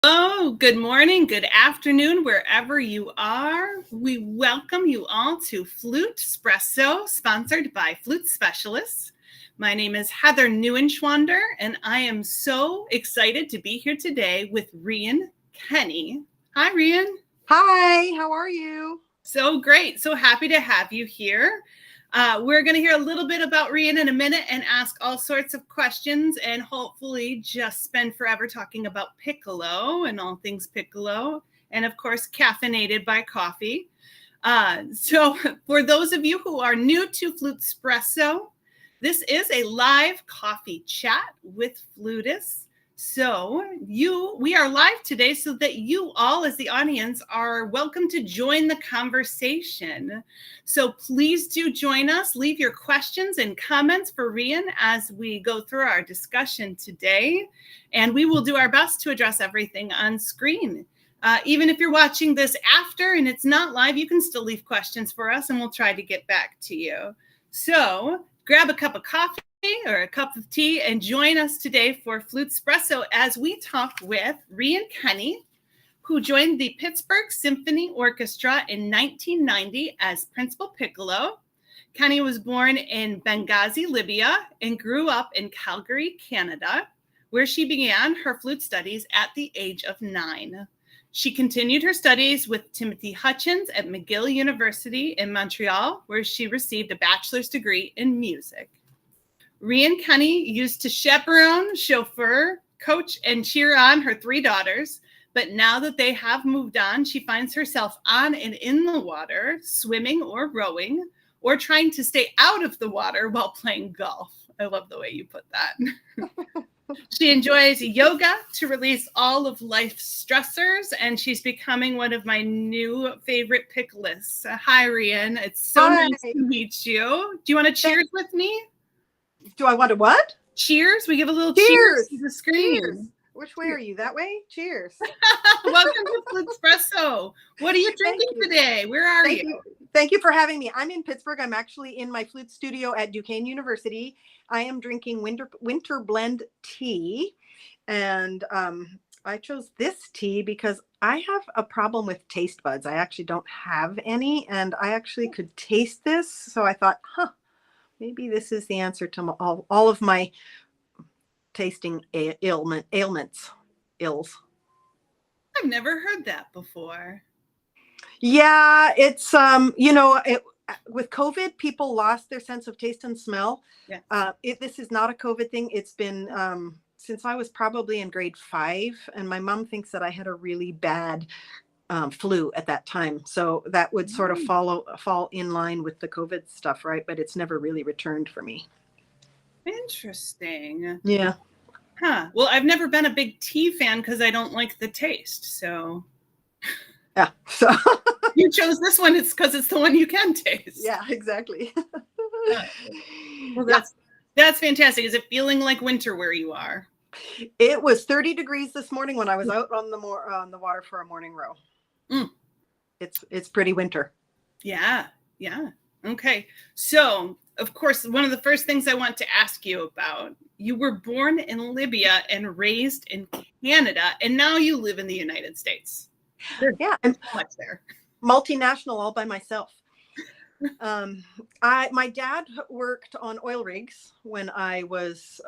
Oh, good morning, good afternoon, wherever you are. We welcome you all to FluteSpresso, sponsored by Flute Specialists. My name is Heather Neuenschwander, and I am so excited to be here today with Rhian Kenny. Hi, Rhian. Hi, how are you? So great. So happy to have you here. We're going to hear a little bit about Rhian in a minute and ask all sorts of questions and hopefully just spend forever talking about piccolo and all things piccolo, and of course, caffeinated by coffee. So for those of you who are new to FluteSpresso, this is a live coffee chat with flutists. So we are live today so that you all as the audience are welcome to join the conversation. So please do join us. Leave your questions and comments for Rhian as we go through our discussion today. And we will do our best to address everything on screen. Even if you're watching this after and it's not live, you can still leave questions for us and we'll try to get back to you. So grab a cup of coffee or a cup of tea and join us today for FluteSpresso as we talk with Rhian Kenny, who joined the Pittsburgh Symphony Orchestra in 1990 as principal piccolo. Kenny was born in Benghazi, Libya, and grew up in Calgary, Canada, where she began her flute studies at the age of 9. She continued her studies with Timothy Hutchins at McGill University in Montreal, where she received a bachelor's degree in music. Rhian Kenny used to chaperone, chauffeur, coach, and cheer on her 3 daughters, but now that they have moved on, she finds herself on and in the water, swimming or rowing, or trying to stay out of the water while playing golf. I love the way you put that. She enjoys yoga to release all of life's stressors, and she's becoming one of my new favorite picklists. Hi, Rhian. It's so nice to meet you. Do you want to cheers with me? Do I want to what? Cheers. We give a little cheers to the screen. Cheers. Which way are you? That way? Cheers. Welcome to FluteSpresso. What are you drinking today? Where are you? Thank you for having me. I'm in Pittsburgh. I'm actually in my flute studio at Duquesne University. I am drinking winter blend tea. And I chose this tea because I have a problem with taste buds. I actually don't have any. And I actually could taste this. So I thought, maybe this is the answer to all of my tasting ills. I've never heard that before. Yeah, it's with COVID, people lost their sense of taste and smell. Yeah. This is not a COVID thing. It's been since I was probably in grade 5, and my mom thinks that I had a really bad flu at that time. So that would sort of fall in line with the COVID stuff, right? But it's never really returned for me. Interesting. Yeah. Well, I've never been a big tea fan because I don't like the taste. So yeah. So you chose this one. It's because it's the one you can taste. Yeah, exactly. Well, that's fantastic. Is it feeling like winter where you are? It was 30 degrees this morning when I was out on the water for a morning row. It's pretty winter. Yeah. Okay. So, of course, one of the first things I want to ask you about, you were born in Libya and raised in Canada, and now you live in the United States. Yeah, I'm so much there. Multinational all by myself. My dad worked on oil rigs when I was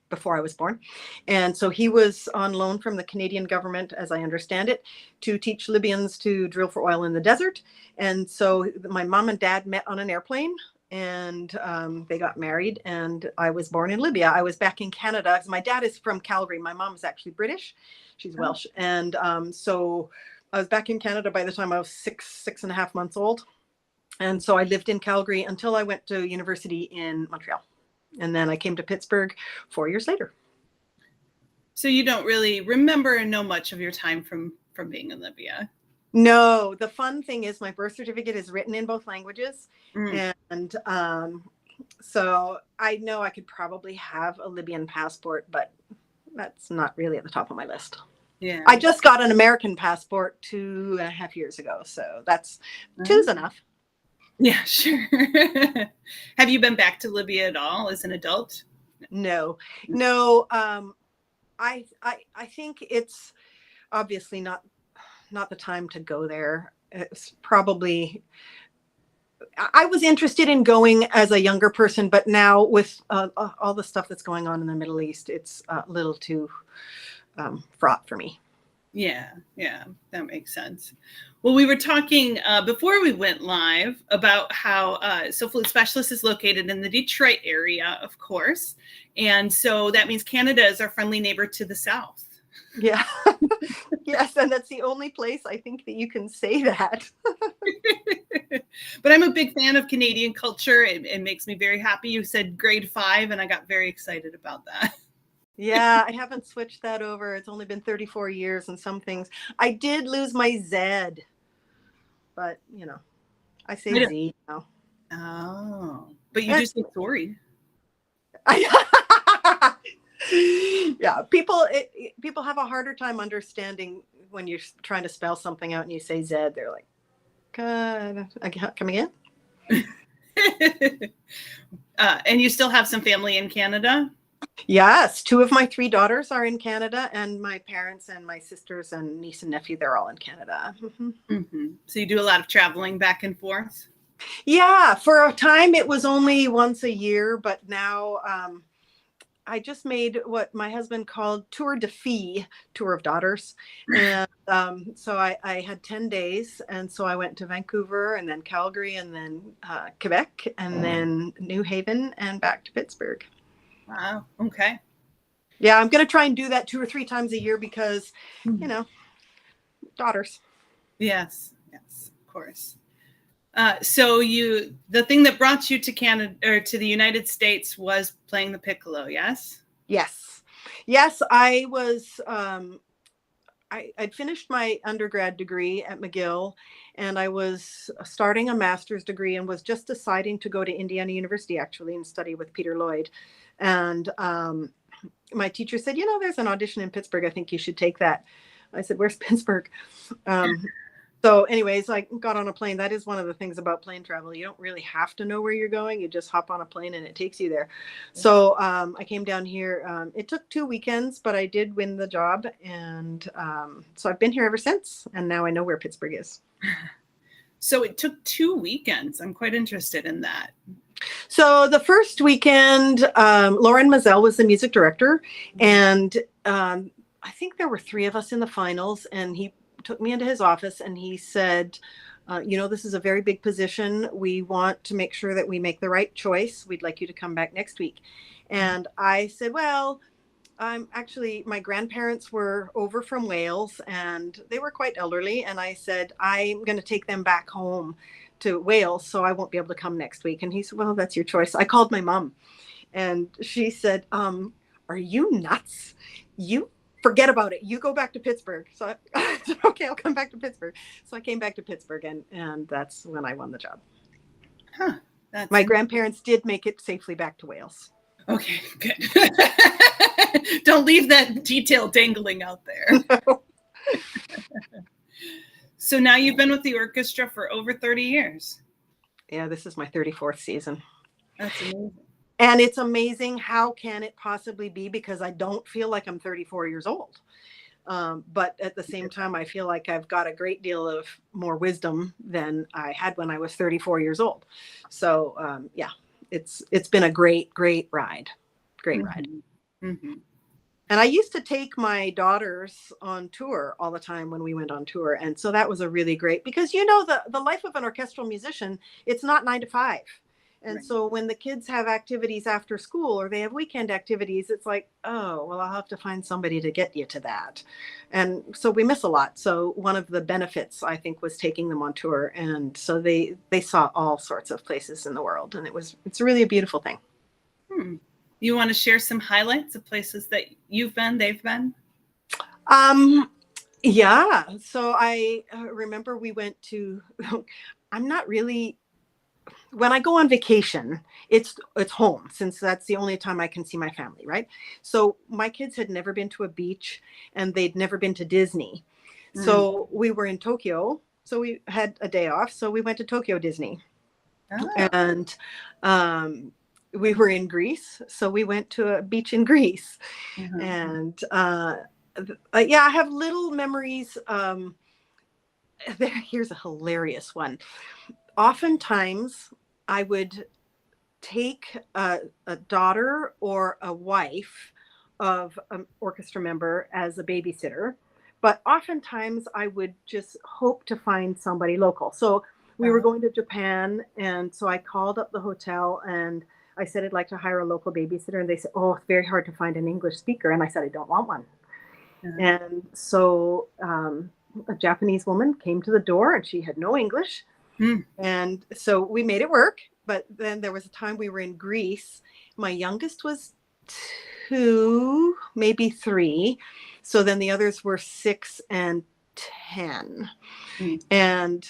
before I was born. And so he was on loan from the Canadian government, as I understand it, to teach Libyans to drill for oil in the desert. And so my mom and dad met on an airplane, and they got married, and I was born in Libya. I was back in Canada. My dad is from Calgary. My mom is actually British. She's Welsh. And so I was back in Canada by the time I was 6.5 months old. And so I lived in Calgary until I went to university in Montreal. And then I came to Pittsburgh 4 years later. So you don't really remember and know much of your time from being in Libya? No, the fun thing is my birth certificate is written in both languages. And so I know I could probably have a Libyan passport, but that's not really at the top of my list. Yeah. I just got an American passport 2.5 years ago. So that's two's enough. Yeah, sure. Have you been back to Libya at all as an adult? No. I think it's obviously not the time to go there. It's probably, I was interested in going as a younger person, but now with all the stuff that's going on in the Middle East, it's a little too fraught for me. Yeah, that makes sense. Well, we were talking before we went live about how FluteSpesso is located in the Detroit area, of course. And so that means Canada is our friendly neighbor to the south. Yeah. Yes, and that's the only place I think that you can say that. But I'm a big fan of Canadian culture. It makes me very happy. You said grade 5, and I got very excited about that. Yeah, I haven't switched that over. It's only been 34 years and some things. I did lose my Z, but I say Z now. Oh, but you do say sorry. Yeah, people have a harder time understanding when you're trying to spell something out and you say Z. They're like, come again? And you still have some family in Canada? Yes, 2 of my 3 daughters are in Canada, and my parents and my sisters and niece and nephew, they're all in Canada. Mm-hmm. Mm-hmm. So you do a lot of traveling back and forth? Yeah, for a time it was only once a year, but now I just made what my husband called tour de filles, tour of daughters. And so I had 10 days. And so I went to Vancouver and then Calgary and then Quebec and then New Haven and back to Pittsburgh. Wow. Okay. Yeah, I'm going to try and do that 2 or 3 times a year because, daughters. Yes, of course. So the thing that brought you to Canada or to the United States was playing the piccolo, yes? Yes. I was, I'd finished my undergrad degree at McGill, and I was starting a master's degree and was just deciding to go to Indiana University actually and study with Peter Lloyd. And my teacher said, there's an audition in Pittsburgh. I think you should take that. I said, where's Pittsburgh? So anyways, I got on a plane. That is one of the things about plane travel. You don't really have to know where you're going. You just hop on a plane and it takes you there. So I came down here. It took 2 weekends, but I did win the job. And so I've been here ever since. And now I know where Pittsburgh is. So it took 2 weekends. I'm quite interested in that. So the first weekend, Lauren Mazel was the music director. And I think there were 3 of us in the finals. And he took me into his office and he said, this is a very big position. We want to make sure that we make the right choice. We'd like you to come back next week. And I said, well, my grandparents were over from Wales and they were quite elderly. And I said, I'm going to take them back home to Wales, so I won't be able to come next week. And he said, well, that's your choice. I called my mom and she said, are you nuts? You forget about it. You go back to Pittsburgh. So I said, okay, I'll come back to Pittsburgh. So I came back to Pittsburgh and that's when I won the job. Huh. My grandparents did make it safely back to Wales. Okay, good. Don't leave that detail dangling out there. No. So now you've been with the orchestra for over 30 years. Yeah, this is my 34th season. That's amazing. And it's amazing. How can it possibly be? Because I don't feel like I'm 34 years old. But at the same time, I feel like I've got a great deal of more wisdom than I had when I was 34 years old. So it's been a great ride. Great ride. Mm-hmm. And I used to take my daughters on tour all the time when we went on tour. And so that was a really great, because the life of an orchestral musician, it's not 9 to 5. And right. So when the kids have activities after school or they have weekend activities, it's like, oh, well, I'll have to find somebody to get you to that. And so we miss a lot. So one of the benefits, I think, was taking them on tour. And so they saw all sorts of places in the world. And it's really a beautiful thing. You want to share some highlights of places that you've been, they've been? Yeah. So I remember we went to, when I go on vacation, it's home, since that's the only time I can see my family, right? So my kids had never been to a beach and they'd never been to Disney. So we were in Tokyo. So we had a day off. So we went to Tokyo Disney. And we were in Greece, so we went to a beach in Greece. Mhm. And yeah, I have little memories. Here's a hilarious one. Oftentimes, I would take a daughter or a wife of an orchestra member as a babysitter, but oftentimes I would just hope to find somebody local. So we were going to Japan, and so I called up the hotel and I said I'd like to hire a local babysitter, and they said, "Oh, it's very hard to find an English speaker," and I said, "I don't want one." And so a Japanese woman came to the door, and she had no English. Mm. And so we made it work. But then there was a time we were in Greece. My youngest was 2, maybe 3. So then the others were 6 and 10. Mm. And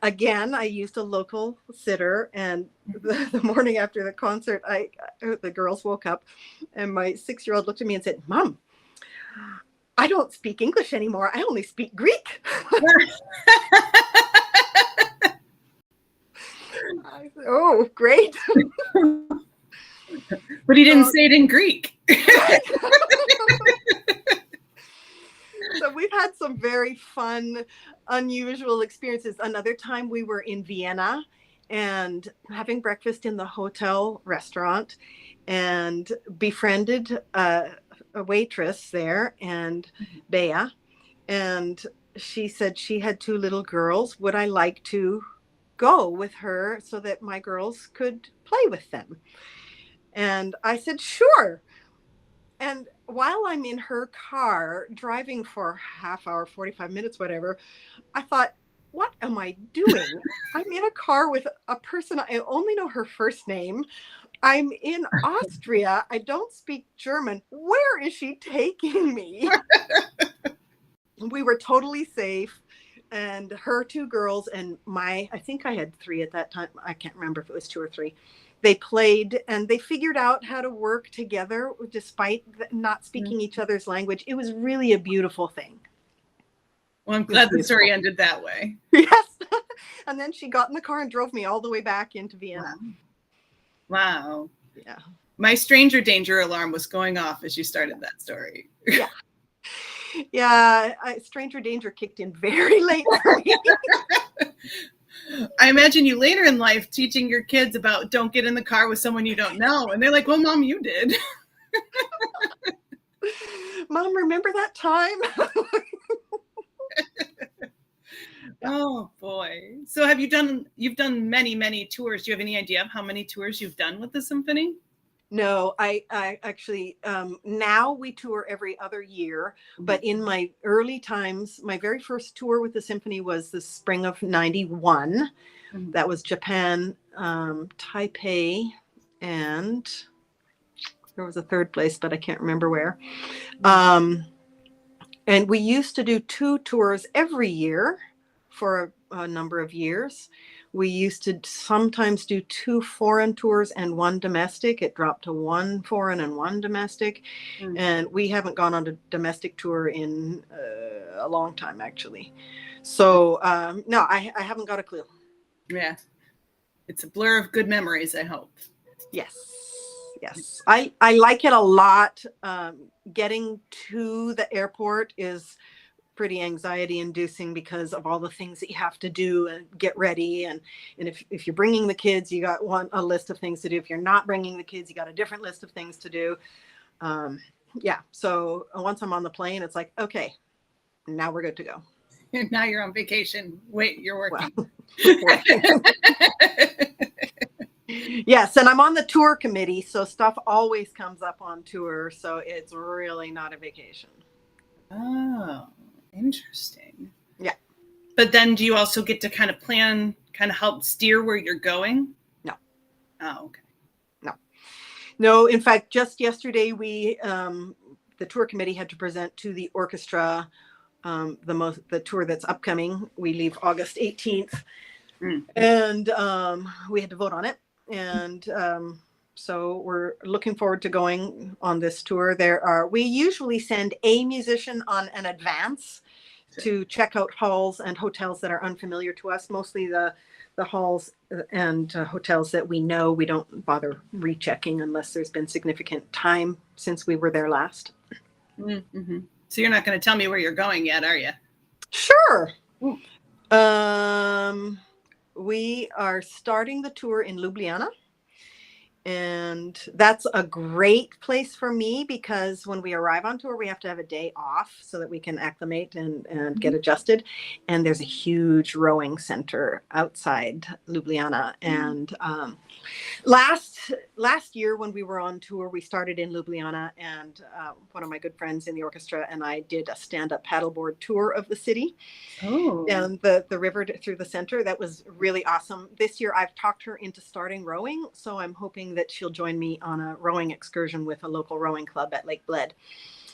again, I used a local sitter. And the morning after the concert, the girls woke up, and my 6-year-old looked at me and said, "Mom, I don't speak English anymore. I only speak Greek." I said, "Oh, great." But he didn't say it in Greek. So we've had some very fun, unusual experiences. Another time we were in Vienna and having breakfast in the hotel restaurant, and befriended a waitress there, and Bea. And she said she had 2 little girls. Would I like to go with her so that my girls could play with them? And I said, "Sure." And while I'm in her car driving for half hour, 45 minutes, whatever, I thought, what am I doing? I'm in a car with a person. I only know her first name. I'm in Austria. I don't speak German. Where is she taking me? We were totally safe. And her 2 girls and I think I had 3 at that time. I can't remember if it was 2 or 3. They played, and they figured out how to work together despite not speaking each other's language. It was really a beautiful thing. Well, I'm glad the story ended that way. Yes. And then she got in the car and drove me all the way back into Vienna. Wow. Yeah. My stranger danger alarm was going off as you started that story. Yeah. Yeah. Stranger danger kicked in very late for me. I imagine you later in life teaching your kids about don't get in the car with someone you don't know. And they're like, "Well, Mom, you did." Mom, remember that time? Oh boy. So you've done many, many tours. Do you have any idea of how many tours you've done with the symphony? No, I actually, now we tour every other year, but in my early times, my very first tour with the symphony was the spring of 91. That was Japan, Taipei, and there was a third place, but I can't remember where. And we used to do 2 tours every year for a number of years. We used to sometimes do 2 foreign tours and 1 domestic. It dropped to 1 foreign and 1 domestic. And we haven't gone on a domestic tour in a long time, actually. So no, I haven't got a clue. Yeah. It's a blur of good memories, I hope. Yes. Yes. I like it a lot. Getting to the airport is pretty anxiety inducing because of all the things that you have to do and get ready. And if you're bringing the kids, you got a list of things to do. If you're not bringing the kids, you got a different list of things to do. Yeah. So once I'm on the plane, it's like, okay, now we're good to go. Now you're on vacation. Wait, you're working. Well, yes. And I'm on the tour committee. So stuff always comes up on tour. So it's really not a vacation. Oh, interesting. Yeah. But then do you also get to kind of plan, kind of help steer where you're going? No. Oh, okay. No, in fact, just yesterday, the tour committee had to present to the orchestra the tour that's upcoming. We leave August 18th. And we had to vote on it. And so we're looking forward to going on this tour. We usually send a musician on an advance to check out halls and hotels that are unfamiliar to us, mostly the halls and hotels that we know. We don't bother rechecking unless there's been significant time since we were there last. Mm-hmm. So you're not going to tell me where you're going yet, are you? Sure. We are starting the tour in Ljubljana. And that's a great place for me because when we arrive on tour, we have to have a day off so that we can acclimate and get adjusted. And there's a huge rowing center outside Ljubljana. And last year when we were on tour, we started in Ljubljana, and one of my good friends in the orchestra and I did a stand-up paddleboard tour of the city. Oh. And the river through the center. That was really awesome. This year I've talked her into starting rowing, so I'm hoping that she'll join me on a rowing excursion with a local rowing club at Lake Bled.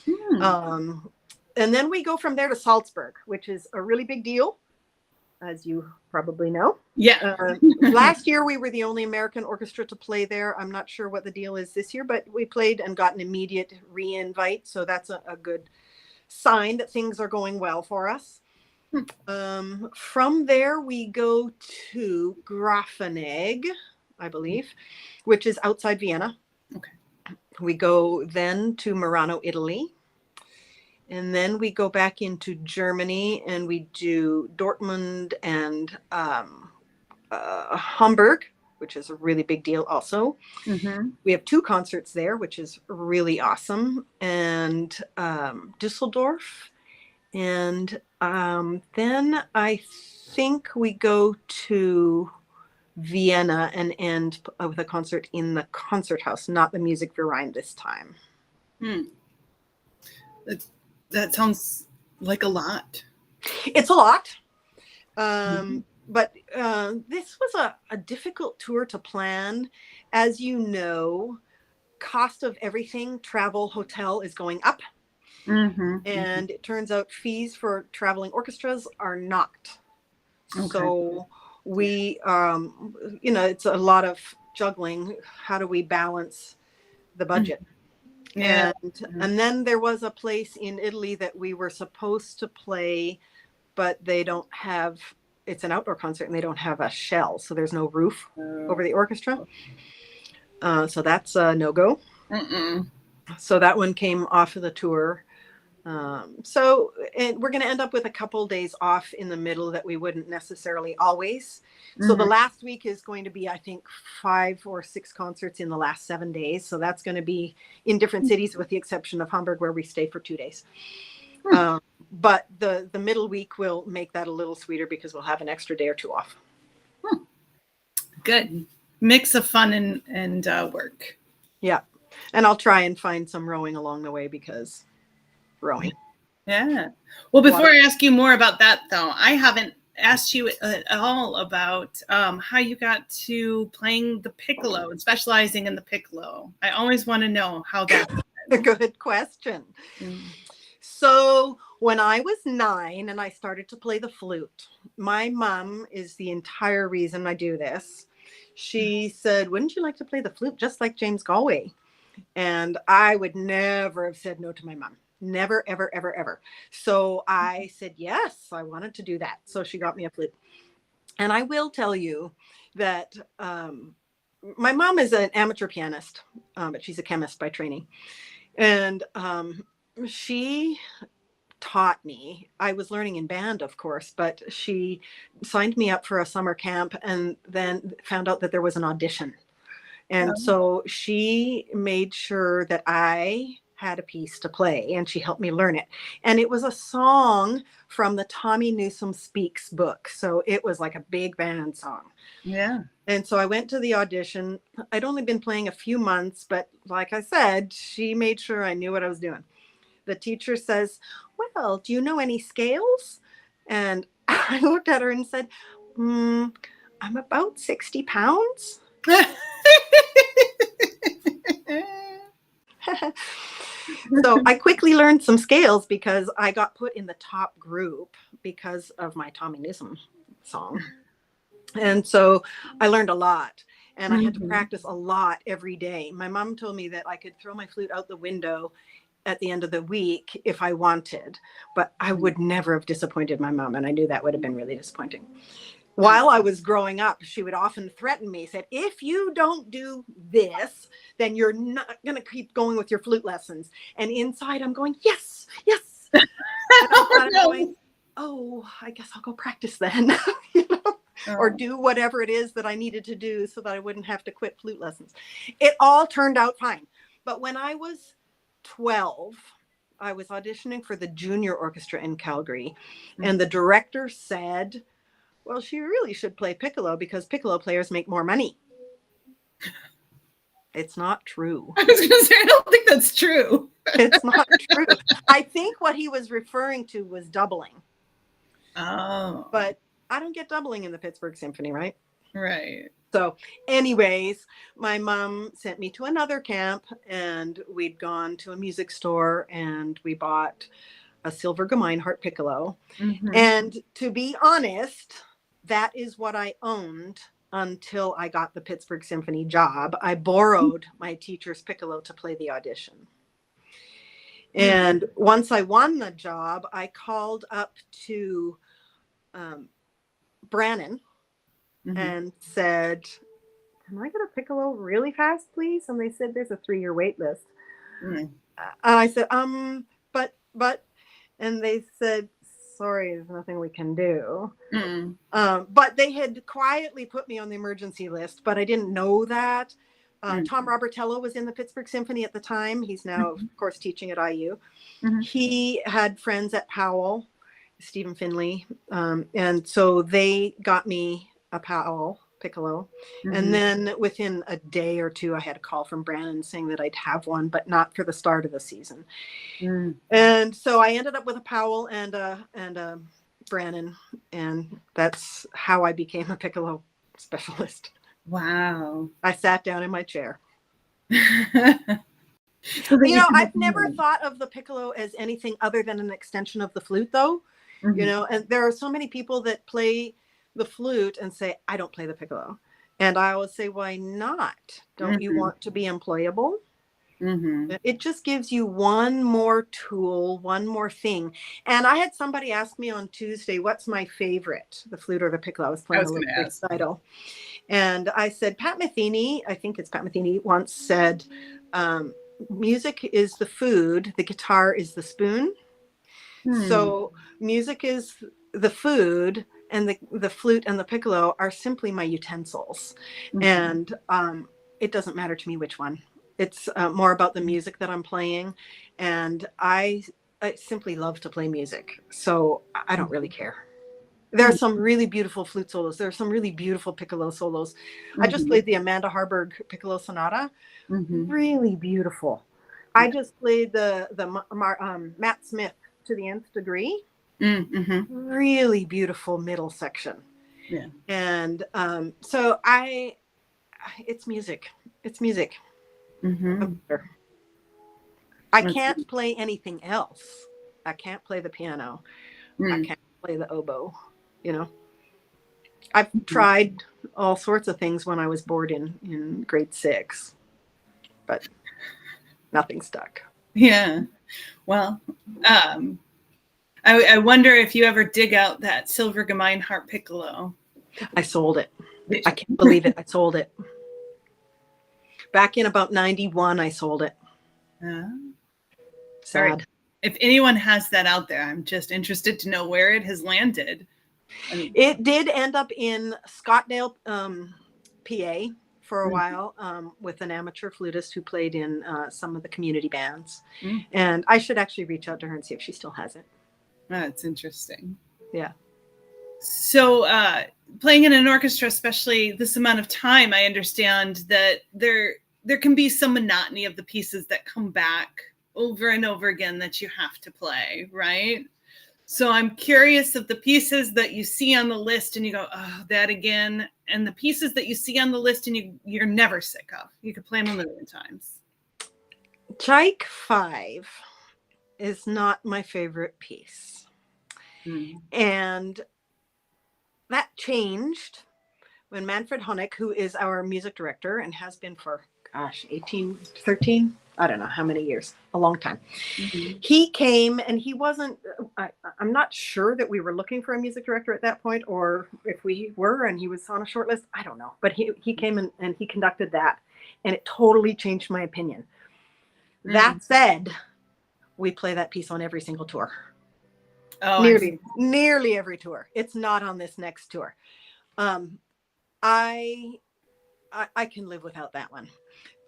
And then we go from there to Salzburg, which is a really big deal, as you probably know. Yeah. Last year we were the only American orchestra to play there. I'm not sure what the deal is this year, but we played and got an immediate re-invite, so that's a good sign that things are going well for us. From there, we go to Grafenegg, I believe, which is outside Vienna. Okay. We go then to Murano, Italy. And then we go back into Germany and we do Dortmund and Hamburg, which is a really big deal also. Mm-hmm. We have 2 concerts there, which is really awesome. And Düsseldorf. And then I think we go to Vienna and end with a concert in the concert house, not the Musikverein this time. That sounds like a lot. It's a lot. But this was a difficult tour to plan. As you know, cost of everything, travel, hotel is going up. And it turns out fees for traveling orchestras are not. Okay. So we, it's a lot of juggling. How do we balance the budget? Yeah. And then there was a place in Italy that we were supposed to play, but they don't have, it's an outdoor concert and they don't have a shell. So there's no roof over the orchestra. So that's a no-go. So that one came off of the tour. So we're going to end up with a couple days off in the middle that we wouldn't necessarily always. So the last week is going to be, I think, 5 or 6 concerts in the last 7 days. So that's going to be in different cities with the exception of Hamburg, where we stay for 2 days. But the middle week will make that a little sweeter because we'll have an extra day or 2 off. Good. Mix of fun and work. Yeah. And I'll try and find some rowing along the way because rowing. Yeah. Well, before I ask you more about that, though, I haven't asked you at all about how you got to playing the piccolo and specializing in the piccolo. I always want to know how that a good question. So when I was 9 and I started to play the flute, my mom is the entire reason I do this. She said, wouldn't you like to play the flute just like James Galway? And I would never have said no to my mom. Never, ever, ever, ever. So I said, yes, I wanted to do that. So she got me a flute. And I will tell you that my mom is an amateur pianist, but she's a chemist by training. And she taught me. I was learning in band, of course, but she signed me up for a summer camp and then found out that there was an audition. And so she made sure that I had a piece to play and she helped me learn it. And it was a song from the Tommy Newsom Speaks book. So it was like a big band song. Yeah. And so I went to the audition. I'd only been playing a few months, but like I said, she made sure I knew what I was doing. The teacher says, well, do you know any scales? And I looked at her and said, I'm about 60 pounds. So I quickly learned some scales because I got put in the top group because of my Tommy Newsom song. And so I learned a lot and I had to practice a lot every day. My mom told me that I could throw my flute out the window at the end of the week if I wanted, but I would never have disappointed my mom. And I knew that would have been really disappointing. While I was growing up, she would often threaten me, said, if you don't do this, then you're not going to keep going with your flute lessons. And inside I'm going, yes, yes. And I'm going, oh, I guess I'll go practice then, you know, or do whatever it is that I needed to do so that I wouldn't have to quit flute lessons. It all turned out fine. But when I was 12, I was auditioning for the junior orchestra in Calgary, and the director said, well, she really should play piccolo because piccolo players make more money. It's not true. I was going to say, I don't think that's true. It's not true. I think what he was referring to was doubling. Oh. But I don't get doubling in the Pittsburgh Symphony, right? Right. So anyways, my mom sent me to another camp, and we'd gone to a music store and we bought a silver Gemeinhardt piccolo. Mm-hmm. And to be honest, that is what I owned until I got the Pittsburgh Symphony job. I borrowed my teacher's piccolo to play the audition. And once I won the job, I called up to Brannon and said, can I get a piccolo really fast, please? And they said, there's a 3-year wait list. I said, but, and they said, sorry, there's nothing we can do. But they had quietly put me on the emergency list, but I didn't know that. Tom Robertello was in the Pittsburgh Symphony at the time. He's now, of course, teaching at IU. He had friends at Powell, Stephen Finley. And so they got me a Powell piccolo. And then within a day or two, I had a call from Brannon saying that I'd have one, but not for the start of the season. And so I ended up with a Powell and a Brannon, and that's how I became a piccolo specialist. Wow. I sat down in my chair. I've never thought of the piccolo as anything other than an extension of the flute, though. And there are so many people that play the flute and say, I don't play the piccolo. And I always say, why not? Don't you want to be employable? It just gives you one more tool, one more thing. And I had somebody ask me on Tuesday, what's my favorite, the flute or the piccolo? I was playing a little recital. And I said, Pat Metheny, I think it's Pat Metheny, once said, music is the food, the guitar is the spoon. So music is the food, and the flute and the piccolo are simply my utensils. And it doesn't matter to me which one. It's more about the music that I'm playing. And I simply love to play music. So I don't really care. There are some really beautiful flute solos. There are some really beautiful piccolo solos. I just played the Amanda Harburg Piccolo Sonata. Really beautiful. I just played the Matt Smith to the nth degree. Really beautiful middle section. And so it's music. It's music. I can't play anything else. I can't play the piano. I can't play the oboe. I've tried all sorts of things when I was bored in grade 6, but nothing stuck. Yeah. Well, I wonder if you ever dig out that silver Gemeinhardt piccolo. I sold it. I can't believe it. I sold it. Back in about 91, I sold it. Sad. Right. If anyone has that out there, I'm just interested to know where it has landed. It did end up in Scottdale, PA for a while with an amateur flutist who played in some of the community bands. And I should actually reach out to her and see if she still has it. That's interesting. Yeah. So playing in an orchestra, especially this amount of time, I understand that there can be some monotony of the pieces that come back over and over again that you have to play, right? So I'm curious of the pieces that you see on the list and you go, oh, that again, and the pieces that you see on the list and you're never sick of. You could play them a million times. Tchaik 5 is not my favorite piece. And that changed when Manfred Honeck, who is our music director and has been for gosh, 18, 13, I don't know how many years, a long time. Mm-hmm. He came and he wasn't, I'm not sure that we were looking for a music director at that point, or if we were and he was on a short list, I don't know. But he came and he conducted that, and it totally changed my opinion. Mm-hmm. That said, we play that piece on every single tour. Oh, nearly every tour. It's not on this next tour. I can live without that one.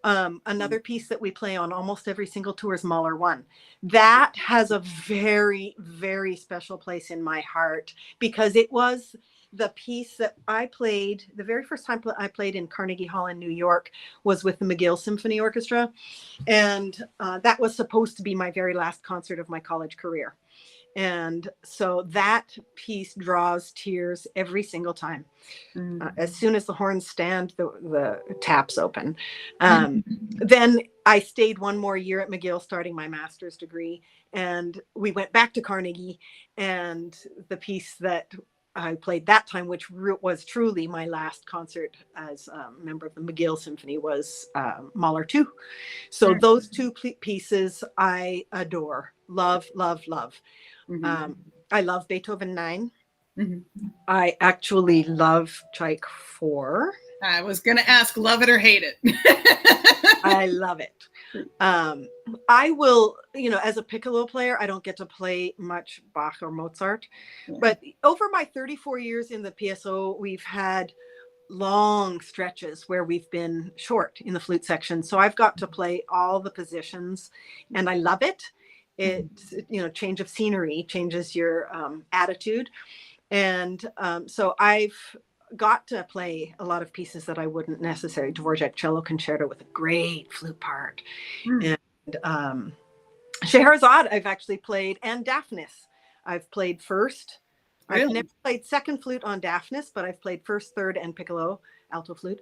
Another piece that we play on almost every single tour is Mahler 1. That has a very, very special place in my heart because it was the piece that I played. The very first time I played in Carnegie Hall in New York was with the McGill Symphony Orchestra. And that was supposed to be my very last concert of my college career. And so that piece draws tears every single time. As soon as the horns stand, the taps open. Then I stayed one more year at McGill, starting my master's degree. And we went back to Carnegie. And the piece that I played that time, which was truly my last concert as a member of the McGill Symphony, was Mahler 2. So those two pieces I adore. Love, love, love. I love Beethoven 9. I actually love Tchaik 4. I was going to ask, love it or hate it? I love it. I will, as a piccolo player, I don't get to play much Bach or Mozart. Yeah. But over my 34 years in the PSO, we've had long stretches where we've been short in the flute section. So I've got to play all the positions, and I love it. It's, change of scenery changes your attitude. And so I've got to play a lot of pieces that I wouldn't necessarily. Dvorak Cello Concerto with a great flute part. And Scheherazade I've actually played, and Daphnis I've played first. Really? I've never played second flute on Daphnis, but I've played first, third, and piccolo, alto flute.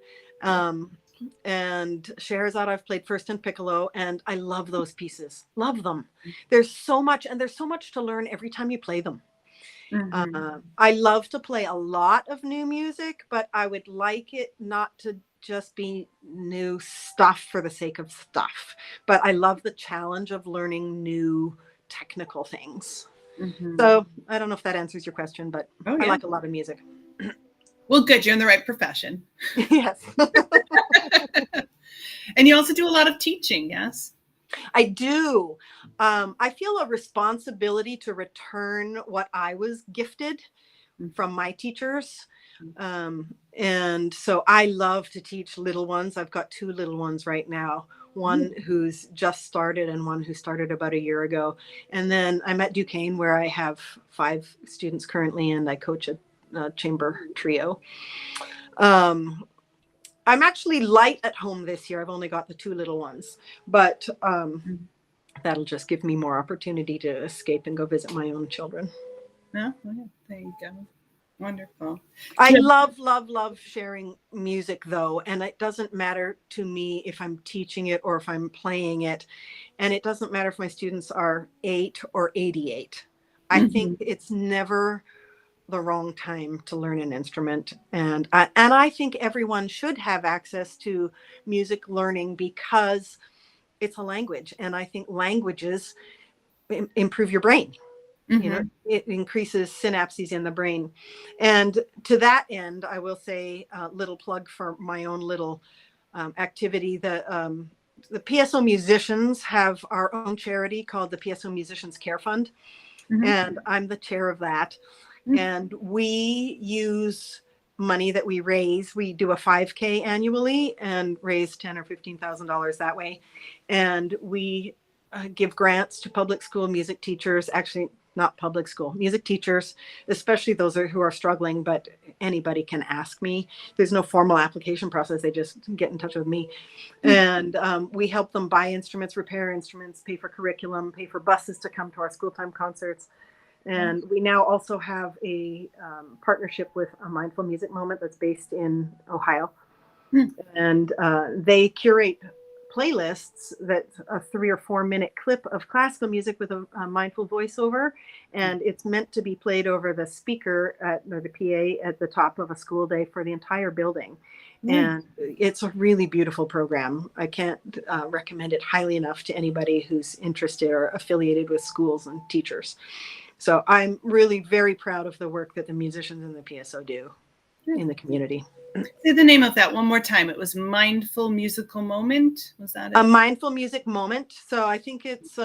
And Scheherazade I've played first and piccolo, and I love those pieces. Love them. There's so much to learn every time you play them. I love to play a lot of new music, but I would like it not to just be new stuff for the sake of stuff. But I love the challenge of learning new technical things. So I don't know if that answers your question, but I like a lot of music. Well, good. You're in the right profession. Yes. And you also do a lot of teaching, yes? I do. I feel a responsibility to return what I was gifted from my teachers. And so I love to teach little ones. I've got 2 little ones right now, one who's just started and one who started about a year ago. And then I'm at Duquesne, where I have 5 students currently, and I coach a chamber trio. I'm actually light at home this year. I've only got the 2 little ones, but that'll just give me more opportunity to escape and go visit my own children. Yeah, there you go. Wonderful. I love sharing music, though, and it doesn't matter to me if I'm teaching it or if I'm playing it, and it doesn't matter if my students are 8 or 88. I think it's never the wrong time to learn an instrument, and I think everyone should have access to music learning because it's a language, and I think languages improve your brain. It increases synapses in the brain. And to that end, I will say a little plug for my own little activity. The PSO musicians have our own charity called the PSO Musicians Care Fund, and I'm the chair of that. And we use money that we raise. We do a 5K annually and raise $10,000 or $15,000 that way. And we give grants to public school music teachers, actually not public school, music teachers, especially those who are struggling, but anybody can ask me. There's no formal application process. They just get in touch with me. And we help them buy instruments, repair instruments, pay for curriculum, pay for buses to come to our school time concerts. And we now also have a partnership with a Mindful Music Moment that's based in Ohio. And they curate playlists that's a 3 or 4 minute clip of classical music with a mindful voiceover. And it's meant to be played over the speaker or the PA at the top of a school day for the entire building. And it's a really beautiful program. I can't recommend it highly enough to anybody who's interested or affiliated with schools and teachers. So I'm really very proud of the work that the musicians in the PSO do in the community. Say the name of that one more time. It was Mindful Musical Moment. Was that it? A mindful music moment. So I think it's,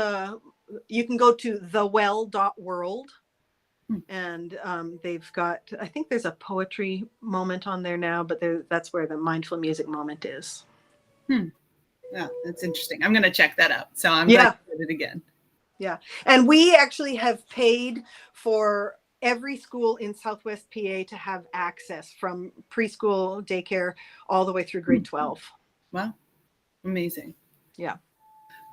you can go to thewell.world. And they've got, I think there's a poetry moment on there now, but that's where the mindful music moment is. Yeah, that's interesting. I'm going to check that out. So I'm glad you did it again. Yeah. And we actually have paid for every school in Southwest PA to have access from preschool, daycare, all the way through grade 12. Wow. Amazing. Yeah.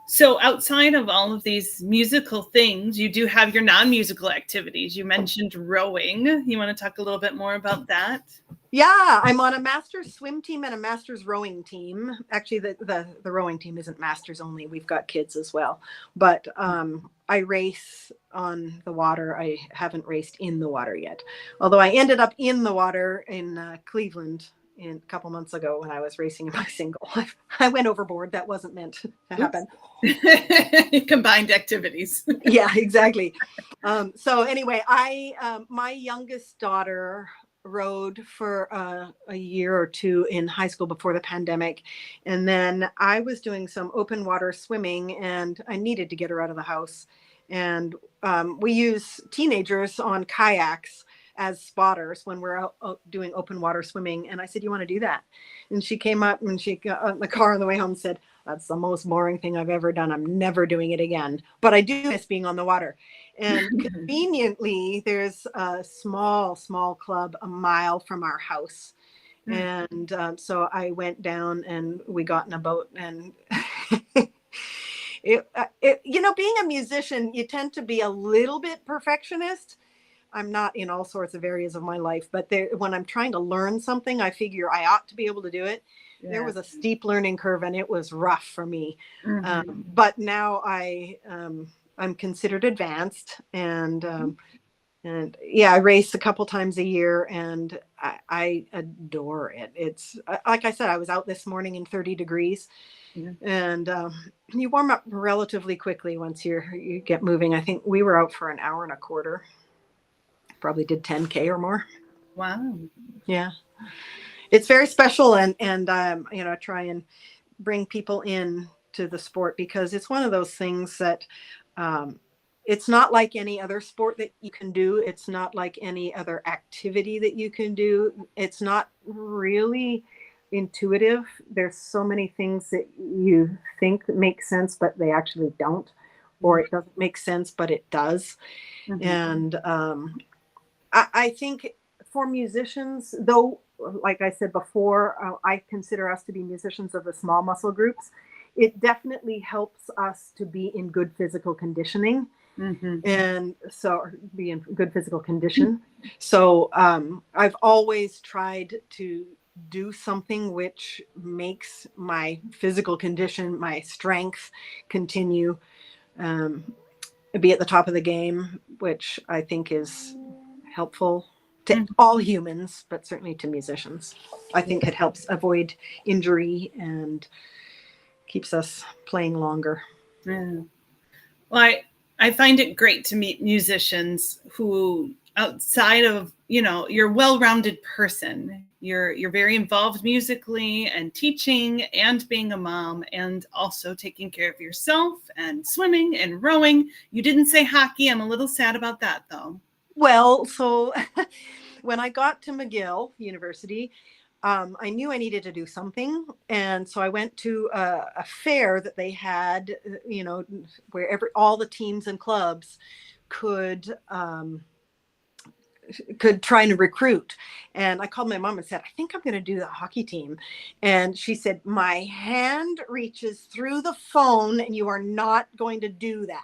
So outside of all of these musical things, you do have your non-musical activities. You mentioned rowing. You want to talk a little bit more about that? Yeah, I'm on a master's swim team and a master's rowing team. Actually, the rowing team isn't masters only. We've got kids as well. But I race on the water. I haven't raced in the water yet. Although I ended up in the water in Cleveland a couple months ago when I was racing in my single. I went overboard. That wasn't meant to happen. Combined activities. Yeah, exactly. So anyway, my youngest daughter rowed for a year or two in high school before the pandemic. And then I was doing some open water swimming and I needed to get her out of the house. And we use teenagers on kayaks as spotters when we're out doing open water swimming. And I said, you want to do that? And she came up and she got in the car on the way home and said, that's the most boring thing I've ever done. I'm never doing it again. But I do miss being on the water. And conveniently, there's a small club a mile from our house. And so I went down and we got in a boat and being a musician, you tend to be a little bit perfectionist. I'm not in all sorts of areas of my life, but when I'm trying to learn something, I figure I ought to be able to do it. Yeah. There was a steep learning curve and it was rough for me. But now I'm considered advanced and I race a couple times a year and I adore it. It's like I said, I was out this morning in 30 degrees. And you warm up relatively quickly once you get moving. I think we were out for an hour and a quarter. Probably did 10K or more. Wow. Yeah. It's very special and try and bring people in to the sport because it's one of those things that it's not like any other sport that you can do. It's not like any other activity that you can do. It's not really intuitive. There's so many things that you think make sense, but they actually don't, or it doesn't make sense, but it does. And I think for musicians, though, like I said before, I consider us to be musicians of the small muscle groups. It definitely helps us to be in good physical conditioning. And so be in good physical condition. So I've always tried to do something which makes my physical condition, my strength continue, be at the top of the game, which I think is helpful to all humans, but certainly to musicians. I think it helps avoid injury and keeps us playing longer. Yeah. Well, I find it great to meet musicians who, outside of, you're a well-rounded person. You're very involved musically and teaching and being a mom and also taking care of yourself and swimming and rowing. You didn't say hockey. I'm a little sad about that, though. Well, so when I got to McGill University, I knew I needed to do something. And so I went to a fair that they had, where all the teams and clubs could try to recruit. And I called my mom and said, I think I'm going to do the hockey team. And she said, my hand reaches through the phone and you are not going to do that.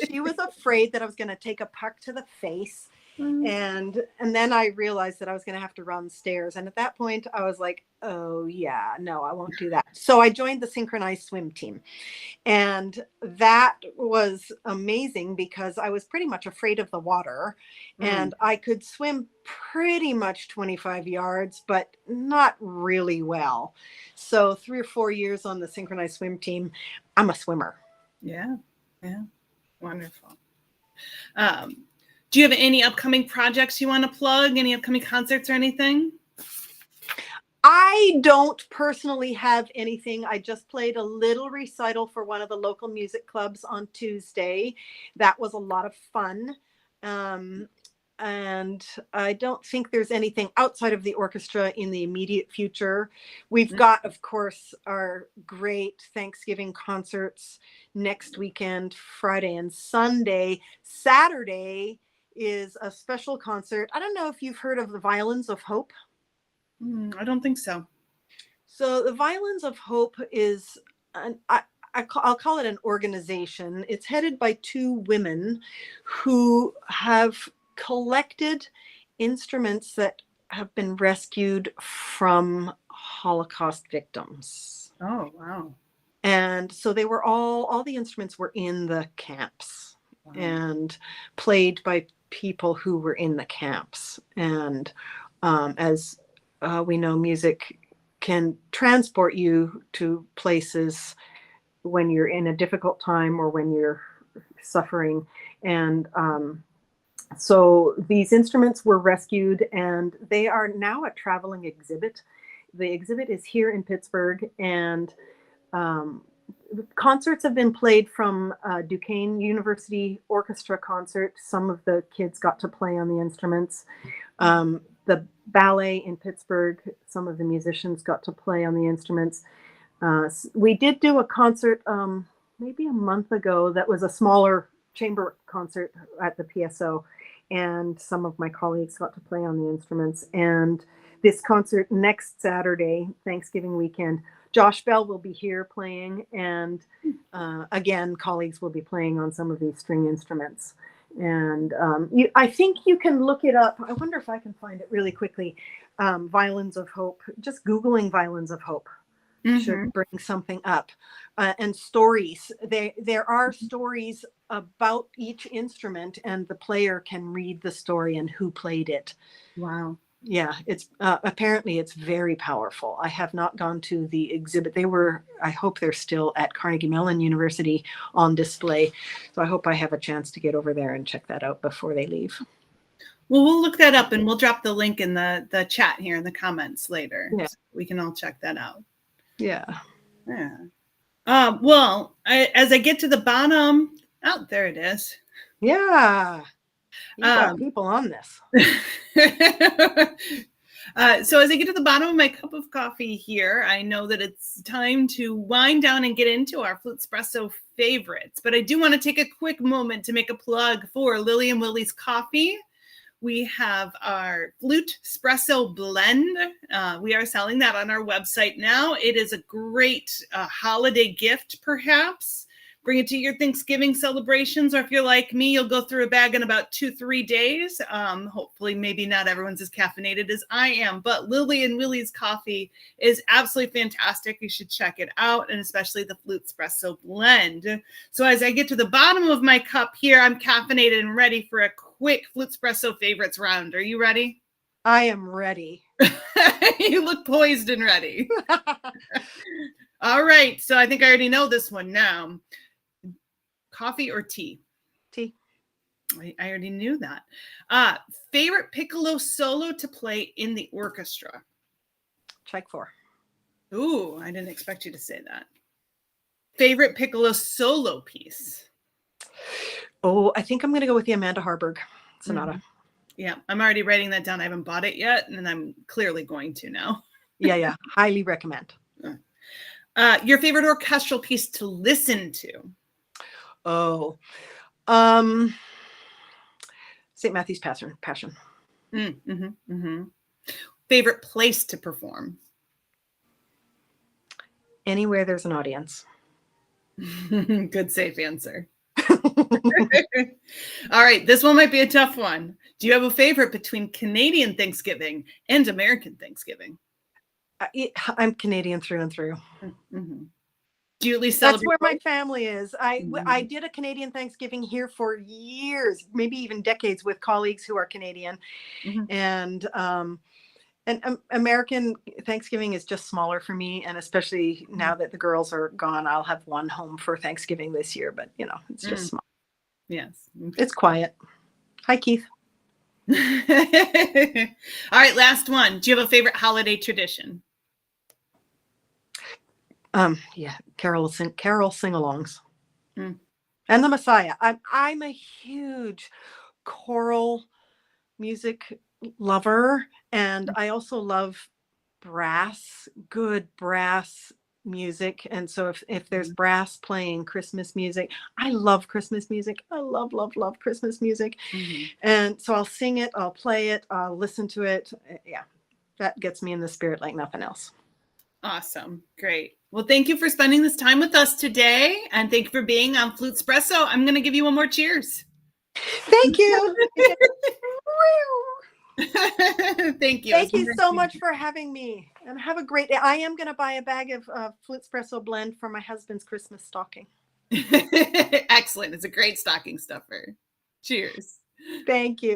She was afraid that I was going to take a puck to the face. And then I realized that I was going to have to run stairs. And at that point, I was like, oh, yeah, no, I won't do that. So I joined the synchronized swim team. And that was amazing because I was pretty much afraid of the water. And I could swim pretty much 25 yards, but not really well. So 3 or 4 years on the synchronized swim team, I'm a swimmer. Yeah. Yeah. Wonderful. Do you have any upcoming projects you want to plug? Any upcoming concerts or anything? I don't personally have anything. I just played a little recital for one of the local music clubs on Tuesday. That was a lot of fun. And I don't think there's anything outside of the orchestra in the immediate future. We've got, of course, our great Thanksgiving concerts next weekend, Friday and Sunday. Saturday is a special concert. I don't know if you've heard of the Violins of Hope. I don't think so. So the Violins of Hope is, I'll call it an organization. It's headed by 2 women who have collected instruments that have been rescued from Holocaust victims. Oh, wow. And so they were all the instruments were in the camps and played by people who were in the camps. And as we know, music can transport you to places when you're in a difficult time or when you're suffering. And so these instruments were rescued and they are now a traveling exhibit. The exhibit is here in Pittsburgh, and concerts have been played from Duquesne University Orchestra concert. Some of the kids got to play on the instruments. The ballet in Pittsburgh, some of the musicians got to play on the instruments. We did do a concert maybe a month ago that was a smaller chamber concert at the PSO, and some of my colleagues got to play on the instruments. And this concert next Saturday, Thanksgiving weekend, Josh Bell will be here playing, and again, colleagues will be playing on some of these string instruments. And I think you can look it up. I wonder if I can find it really quickly. Violins of Hope. Just Googling Violins of Hope should bring something up. And stories. There are stories about each instrument, and the player can read the story and who played it. Wow. Yeah, it's apparently it's very powerful. I have not gone to the exhibit. I hope they're still at Carnegie Mellon University on display. So I hope I have a chance to get over there and check that out before they leave. Well, we'll look that up and we'll drop the link in the chat here in the comments later. Yeah. So we can all check that out. Yeah. Yeah. Well, as I get to the bottom, there it is. Yeah. You got people on this. So as I get to the bottom of my cup of coffee here, I know that it's time to wind down and get into our FluteSpresso favorites. But I do want to take a quick moment to make a plug for Lily and Willie's Coffee. We have our FluteSpresso blend. We are selling that on our website now. It is a great holiday gift, perhaps. Bring it to your Thanksgiving celebrations, or if you're like me, you'll go through a bag in about 2-3 days. Hopefully, maybe not everyone's as caffeinated as I am, but Lily and Willie's coffee is absolutely fantastic. You should check it out, and especially the FluteSpresso blend. So as I get to the bottom of my cup here, I'm caffeinated and ready for a quick FluteSpresso favorites round. Are you ready? I am ready. You look poised and ready. All right. So I think I already know this one now. Coffee or tea? Tea. I already knew that. Favorite piccolo solo to play in the orchestra? Check 4. Ooh, I didn't expect you to say that. Favorite piccolo solo piece? Oh, I think I'm going to go with the Amanda Harburg Sonata. Yeah, I'm already writing that down. I haven't bought it yet, and I'm clearly going to now. Yeah. Highly recommend. Your favorite orchestral piece to listen to? Oh, St. Matthew's Passion. Favorite place to perform? Anywhere there's an audience. Good, safe answer. All right, this one might be a tough one. Do you have a favorite between Canadian Thanksgiving and American Thanksgiving? I'm Canadian through and through. Mm-hmm. Do you at least That's celebrate? where my family is. I did a Canadian Thanksgiving here for years, maybe even decades, with colleagues who are Canadian. Mm-hmm. And American Thanksgiving is just smaller for me. And especially now that the girls are gone, I'll have one home for Thanksgiving this year. But, you know, it's just small. Yes. It's quiet. Hi, Keith. All right, last one. Do you have a favorite holiday tradition? Yeah, carol sing-alongs. Mm. And the Messiah. I'm a huge choral music lover, and I also love good brass music. And so if there's brass playing Christmas music, I love Christmas music. I love Christmas music. Mm-hmm. And so I'll sing it, I'll play it, I'll listen to it. Yeah, that gets me in the spirit like nothing else. Awesome. Great. Well, thank you for spending this time with us today. And thank you for being on FluteSpresso. I'm going to give you one more cheers. Thank you. Thank you. Thank you so much for having me, and have a great day. I am going to buy a bag of FluteSpresso blend for my husband's Christmas stocking. Excellent. It's a great stocking stuffer. Cheers. Thank you.